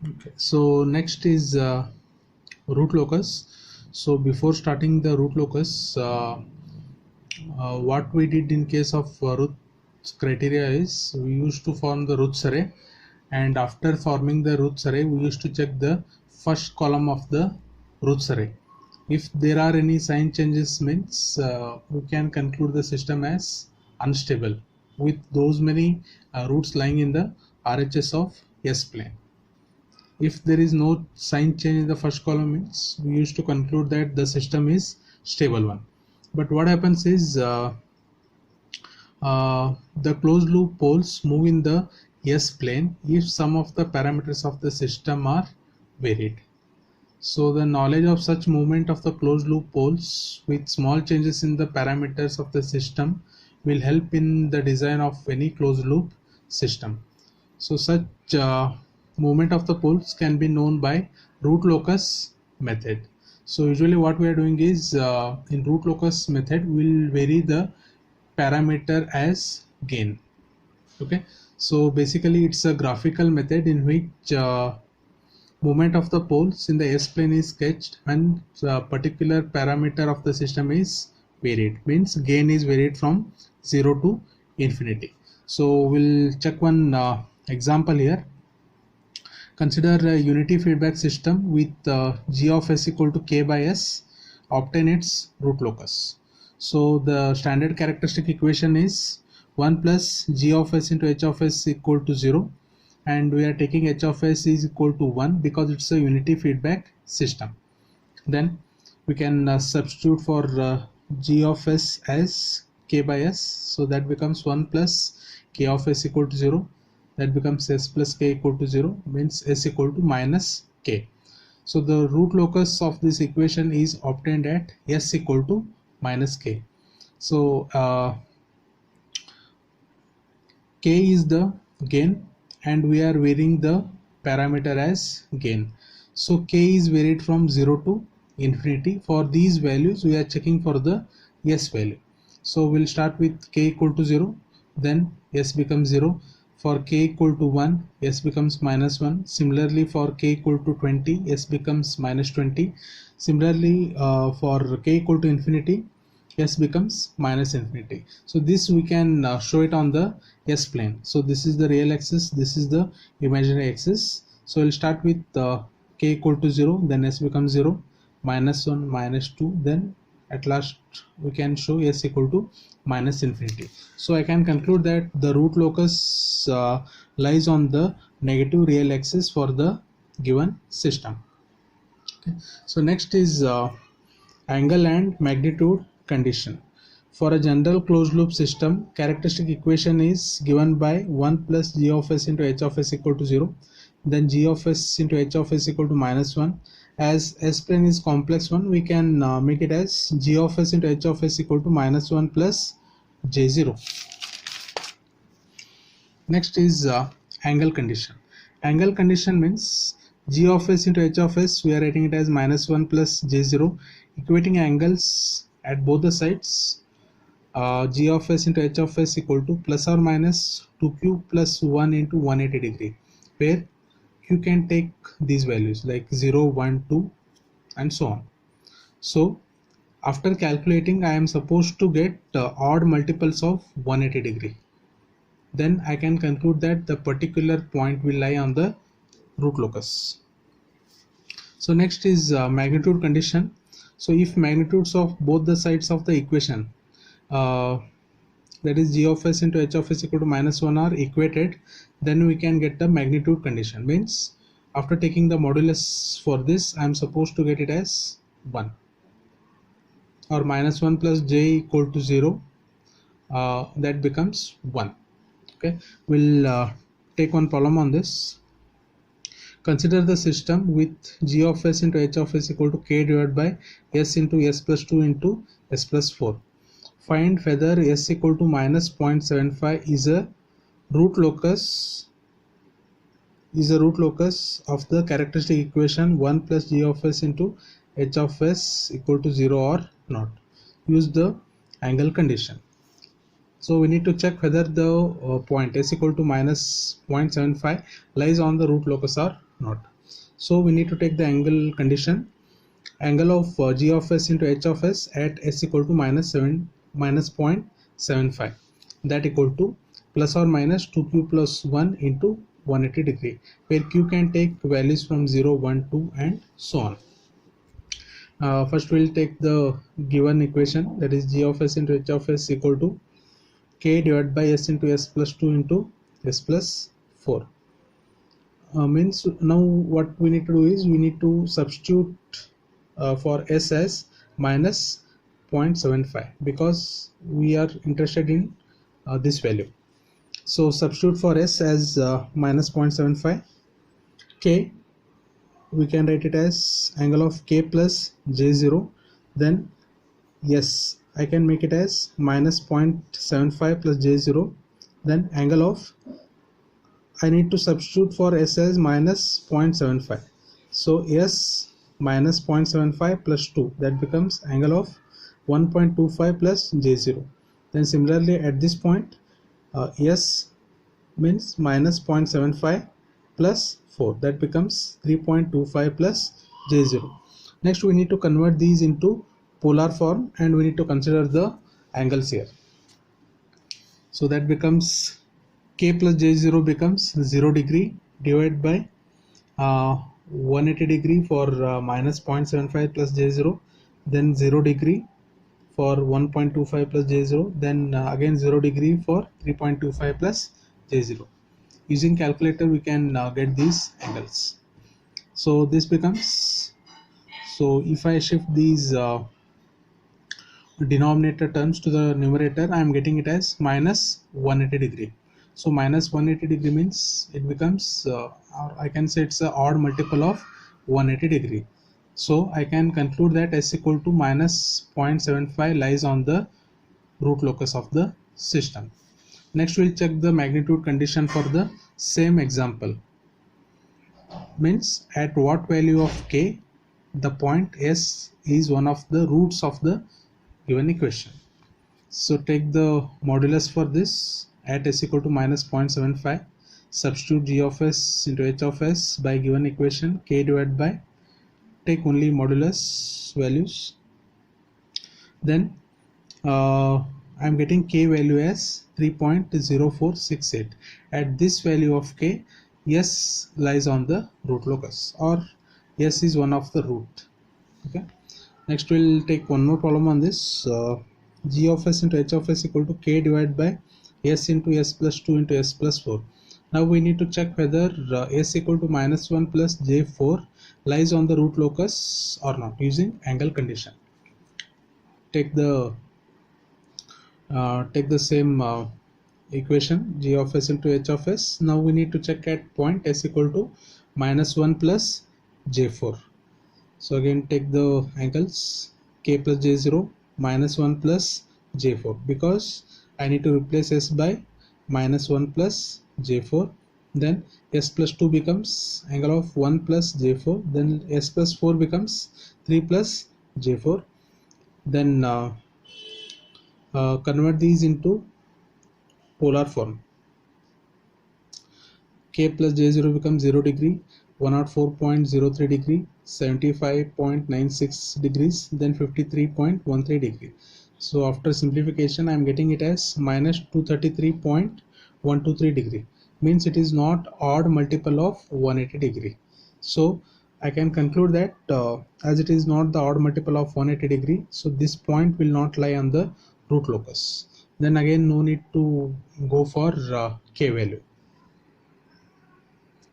Okay, so next is root locus. So before starting the root locus, what we did in case of root criteria is we used to form the roots array, and after forming the roots array we used to check the first column of the roots array. If there are any sign changes means we can conclude the system as unstable with those many roots lying in the RHS of S plane. If there is no sign change in the first column means we used to conclude that the system is stable one. But what happens is the closed loop poles move in the S plane if some of the parameters of the system are varied. So the knowledge of such movement of the closed loop poles with small changes in the parameters of the system will help in the design of any closed loop system. So such movement of the poles can be known by root locus method. So usually what we are doing is in root locus method we will vary the parameter as gain. Okay, so basically it's a graphical method in which movement of the poles in the S plane is sketched when a particular parameter of the system is varied, means gain is varied from 0 to infinity. So we'll check one example here. Consider a unity feedback system with g of s equal to k by s. Obtain its root locus. So the standard characteristic equation is 1 plus g of s into h of s equal to 0, and we are taking h of s is equal to 1 because it's a unity feedback system. Then we can substitute for g of s as k by s, so that becomes 1 plus k of s equal to 0. That becomes s plus k equal to 0, means s equal to minus k. So the root locus of this equation is obtained at s equal to minus k. So k is the gain and we are varying the parameter as gain. So k is varied from 0 to infinity. For these values we are checking for the s value. So we'll start with k equal to 0, then s becomes 0. For k equal to 1, s becomes minus 1. Similarly for k equal to 20, s becomes minus 20. Similarly for k equal to infinity, s becomes minus infinity. So this we can show it on the s plane. So this is the real axis, this is the imaginary axis. So we'll start with k equal to 0, then s becomes 0, minus 1, minus 2, then at last we can show s equal to minus infinity. So I can conclude that the root locus lies on the negative real axis for the given system. Okay. So next is angle and magnitude condition. For a general closed loop system, characteristic equation is given by 1 plus g of s into h of s equal to 0, then g of s into h of s equal to minus 1. As S plane is complex one, we can make it as g of s into h of s equal to minus 1 plus j0. Next is angle condition. Angle condition means g of s into h of s, we are writing it as minus 1 plus j0, equating angles at both the sides. G of s into h of s equal to plus or minus 2q plus 1 into 180 degree, where you can take these values like 0, 1, 2 and so on. So after calculating, I am supposed to get odd multiples of 180 degree. Then I can conclude that the particular point will lie on the root locus. So next is magnitude condition. So if magnitudes of both the sides of the equation, that is g of s into h of s equal to minus 1 are equated, then we can get the magnitude condition. Means after taking the modulus for this, I am supposed to get it as 1, or minus 1 plus j equal to 0, that becomes 1. Okay, we'll take one problem on this. Consider the system with g of s into h of s equal to k divided by s into s plus 2 into s plus 4. Find whether s equal to minus 0.75 is a root locus of the characteristic equation 1 plus g of s into h of s equal to 0 or not. Use the angle condition. So we need to check whether the point s equal to minus 0.75 lies on the root locus or not. So we need to take the angle condition. Angle of g of s into h of s at s equal to minus 0.75, that equal to plus or minus 2q plus 1 into 180 degree, where q can take values from 0, 1, 2 and so on. First we'll take the given equation, that is g of s into h of s equal to k divided by s into s plus 2 into s plus 4. Means now what we need to do is we need to substitute for s as minus 0.75 because we are interested in this value. So substitute for s as minus 0.75. K, we can write it as angle of k plus j0. Then yes, I can make it as minus 0.75 plus j0. Then angle of, I need to substitute for s as minus 0.75. So s minus 0.75 plus 2, that becomes angle of 1.25 plus j0. Then similarly at this point s means minus 0.75 plus 4, that becomes 3.25 plus j0. Next we need to convert these into polar form and we need to consider the angles here. So that becomes k plus j0 becomes 0 degree divided by 180 degree for minus 0.75 plus j0, then 0 degree for 1.25 plus j0, then again 0 degree for 3.25 plus j0. Using calculator we can get these angles. So this becomes, so if I shift these denominator terms to the numerator, I am getting it as minus 180 degree. So minus 180 degree means it becomes or I can say it's an odd multiple of 180 degree. So I can conclude that s equal to minus 0.75 lies on the root locus of the system. Next we'll check the magnitude condition for the same example. Means at what value of k the point s is one of the roots of the given equation. So take the modulus for this. At s equal to minus 0.75, substitute g of s into h of s by given equation k divided by, take only modulus values. Then I am getting k value as 3.0468. At this value of k, s lies on the root locus or s is one of the root. Okay. Next we'll take one more problem on this. G of s into h of s equal to k divided by s into s plus 2 into s plus 4. Now we need to check whether s equal to minus 1 plus j4 lies on the root locus or not using angle condition. Take the same equation g of s into h of s. Now we need to check at point s equal to minus 1 plus j4. So again take the angles k plus j0 minus 1 plus j4 because I need to replace s by minus 1 plus j4. Then s plus 2 becomes angle of 1 plus j4. Then s plus 4 becomes 3 plus j4. Then convert these into polar form. K plus j0 becomes 0 degree, 104.03 degree, 75.96 degrees, then 53.13 degree. So after simplification I am getting it as minus 233.123 degree. Means it is not odd multiple of 180 degree. So I can conclude that as it is not the odd multiple of 180 degree, so this point will not lie on the root locus. Then again no need to go for k value.